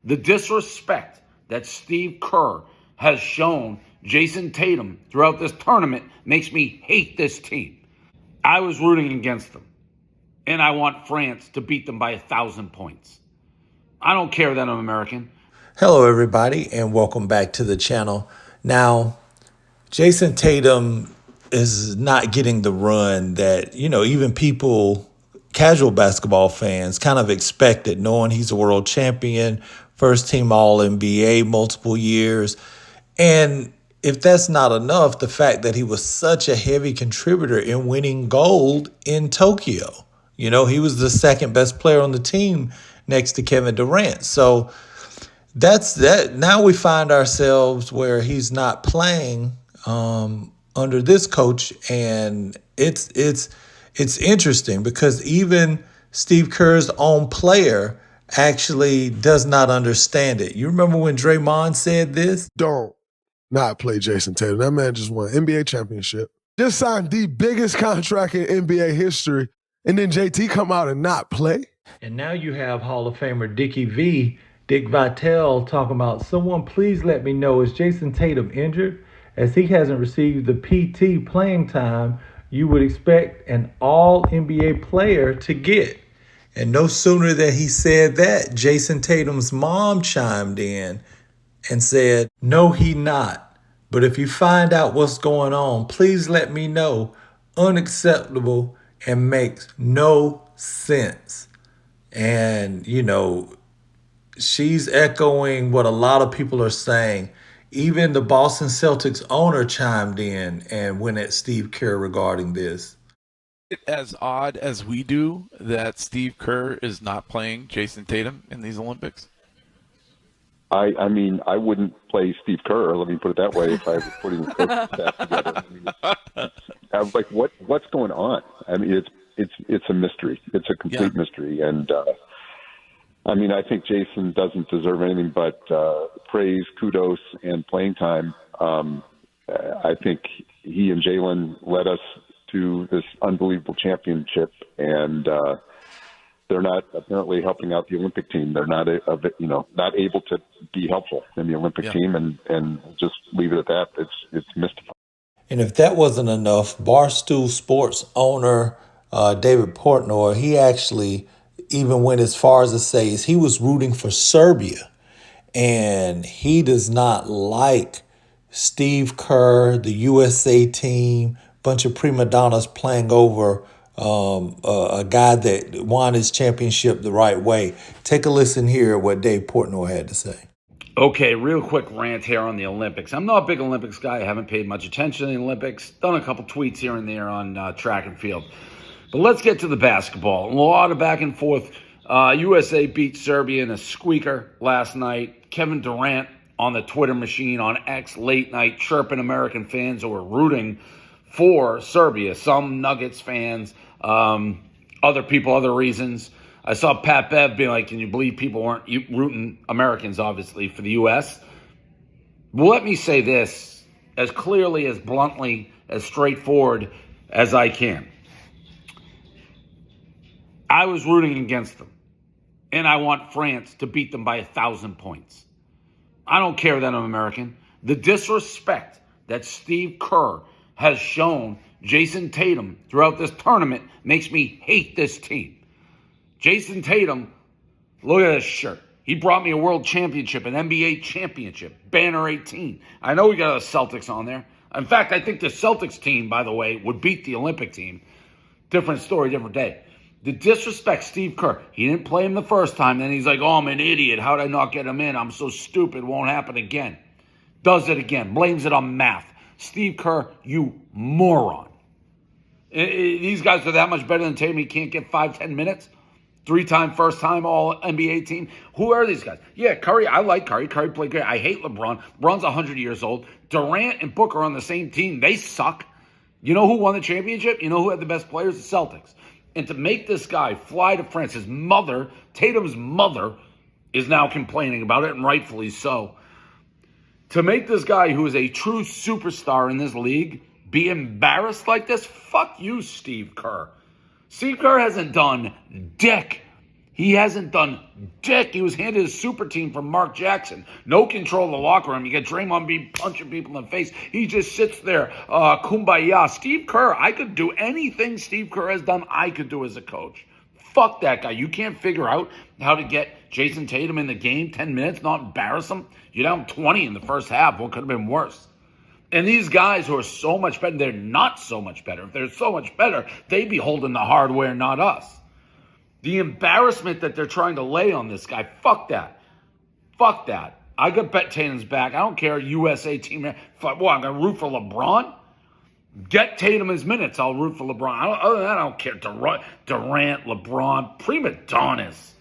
The disrespect that Steve Kerr has shown Jayson Tatum throughout this tournament makes me hate this team. I was rooting against them, and I want France to beat them by 1,000 points. I don't care that I'm American. Hello, everybody, and welcome back to the channel. Now, Jayson Tatum is not getting the run that, even people, casual basketball fans, kind of expected, knowing he's a world champion, first team All NBA multiple years. And if that's not enough, the fact that he was such a heavy contributor in winning gold in Tokyo. He was the second best player on the team next to Kevin Durant. So that's that. Now we find ourselves where he's not playing under this coach, and it's interesting because even Steve Kerr's own player actually does not understand it. You remember when Draymond said this? Don't not play Jayson Tatum. That man just won an NBA championship. Just signed the biggest contract in NBA history, and then JT come out and not play. And now you have Hall of Famer Dick Vitale talking about, someone please let me know, is Jayson Tatum injured? As he hasn't received the PT playing time you would expect an all-NBA player to get. And no sooner than he said that, Jayson Tatum's mom chimed in and said, no, he not. But if you find out what's going on, please let me know. Unacceptable and makes no sense. And, she's echoing what a lot of people are saying. Even the Boston Celtics owner chimed in and went at Steve Kerr regarding this. As odd as we do that Steve Kerr is not playing Jayson Tatum in these Olympics? I mean, I wouldn't play Steve Kerr, let me put it that way, if I was putting the coaching staff together. I was like, what's going on? I mean, it's a mystery. It's a complete mystery. And, I think Jayson doesn't deserve anything but praise, kudos, and playing time. I think he and Jalen led us to this unbelievable championship, and they're not apparently helping out the Olympic team. They're not able to be helpful in the Olympic team, and just leave it at that. It's mystifying. And if that wasn't enough, Barstool Sports owner David Portnoy, he actually even went as far as to say he was rooting for Serbia, and he does not like Steve Kerr, the USA team, bunch of prima donnas playing over a guy that won his championship the right way. Take a listen here at what Dave Portnoy had to say. Okay, real quick rant here on the Olympics. I'm not a big Olympics guy. I haven't paid much attention to the Olympics. Done a couple tweets here and there on track and field. But let's get to the basketball. A lot of back and forth. USA beat Serbia in a squeaker last night. Kevin Durant on the Twitter machine on X late night chirping American fans who were rooting for Serbia. Some Nuggets fans, other people, other reasons. I saw Pat Bev being like, can you believe people weren't rooting Americans, obviously, for the U.S.? Well, let me say this as clearly, as bluntly, as straightforward as I can. I was rooting against them, and I want France to beat them by 1,000 points. I don't care that I'm American. The disrespect that Steve Kerr has shown Jayson Tatum throughout this tournament makes me hate this team. Jayson Tatum, look at this shirt. He brought me a world championship, an NBA championship, banner 18. I know we got a Celtics on there. In fact, I think the Celtics team, by the way, would beat the Olympic team. Different story, different day. The disrespect, Steve Kerr. He didn't play him the first time. Then he's like, oh, I'm an idiot. How did I not get him in? I'm so stupid. Won't happen again. Does it again. Blames it on math. Steve Kerr, you moron. These guys are that much better than Tatum. He can't get 5-10 minutes. 3-time, first-time All-NBA team. Who are these guys? Yeah, Curry. I like Curry. Curry played great. I hate LeBron. LeBron's 100 years old. Durant and Booker are on the same team. They suck. You know who won the championship? You know who had the best players? The Celtics. And to make this guy fly to France, his mother, Tatum's mother, is now complaining about it, and rightfully so. To make this guy, who is a true superstar in this league, be embarrassed like this? Fuck you, Steve Kerr. Steve Kerr hasn't done dick. He hasn't done dick. He was handed a super team from Mark Jackson. No control of the locker room. You get Draymond Green punching people in the face. He just sits there, kumbaya. Steve Kerr, I could do anything Steve Kerr has done, I could do as a coach. Fuck that guy. You can't figure out how to get Jayson Tatum in the game 10 minutes, not embarrass him. You're down 20 in the first half. What could have been worse? And these guys who are so much better, they're not so much better. If they're so much better, they'd be holding the hardware, not us. The embarrassment that they're trying to lay on this guy, fuck that. Fuck that. I could bet Tatum's back. I don't care, USA team. I'm going to root for LeBron? Get Tatum his minutes. I'll root for LeBron. Other than that, I don't care. Durant, LeBron, prima donnas.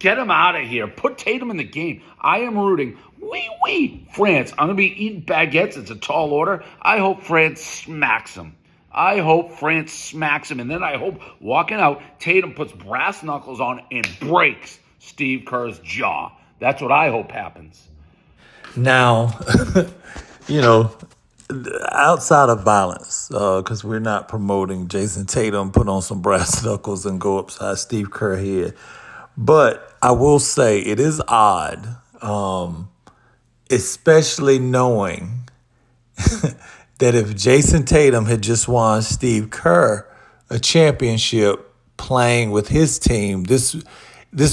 Get him out of here. Put Tatum in the game. I am rooting. France. I'm going to be eating baguettes. It's a tall order. I hope France smacks him. And then I hope, walking out, Tatum puts brass knuckles on and breaks Steve Kerr's jaw. That's what I hope happens. Now, you know, outside of violence, because we're not promoting Jayson Tatum put on some brass knuckles and go upside Steve Kerr head. But I will say it is odd, especially knowing that if Jayson Tatum had just won Steve Kerr a championship playing with his team, this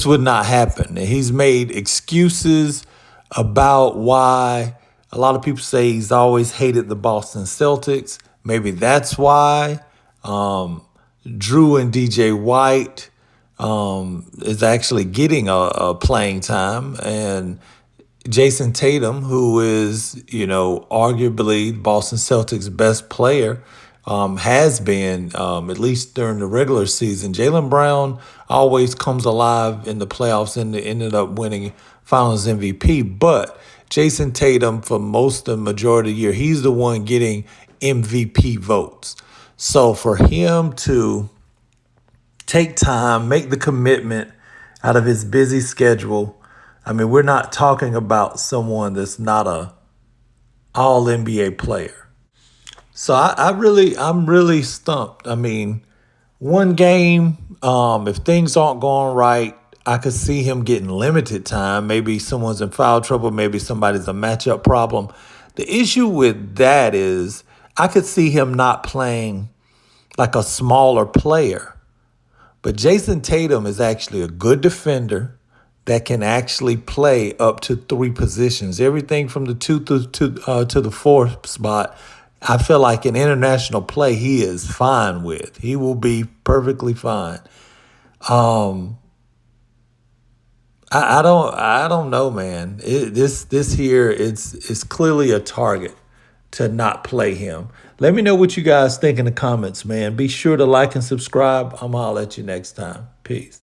would not happen. And he's made excuses about why. A lot of people say he's always hated the Boston Celtics. Maybe that's why. Drew and DJ White is actually getting a playing time. And Jayson Tatum, who is, you know, arguably Boston Celtics' best player, has been, at least during the regular season. Jaylen Brown always comes alive in the playoffs and ended up winning Finals MVP. But Jayson Tatum, for most of the majority of the year, he's the one getting MVP votes. So for him to take time, make the commitment out of his busy schedule, I mean, we're not talking about someone that's not a all NBA player. So I'm really stumped. I mean, one game, if things aren't going right, I could see him getting limited time. Maybe someone's in foul trouble. Maybe somebody's a matchup problem. The issue with that is I could see him not playing like a smaller player. But Jayson Tatum is actually a good defender that can actually play up to 3 positions. Everything from the 2 to the 4 spot, I feel like in international play, he is fine with. He will be perfectly fine. I don't know, man. This here, it's clearly a target to not play him. Let me know what you guys think in the comments, man. Be sure to like and subscribe. I'm gonna holler at you next time. Peace.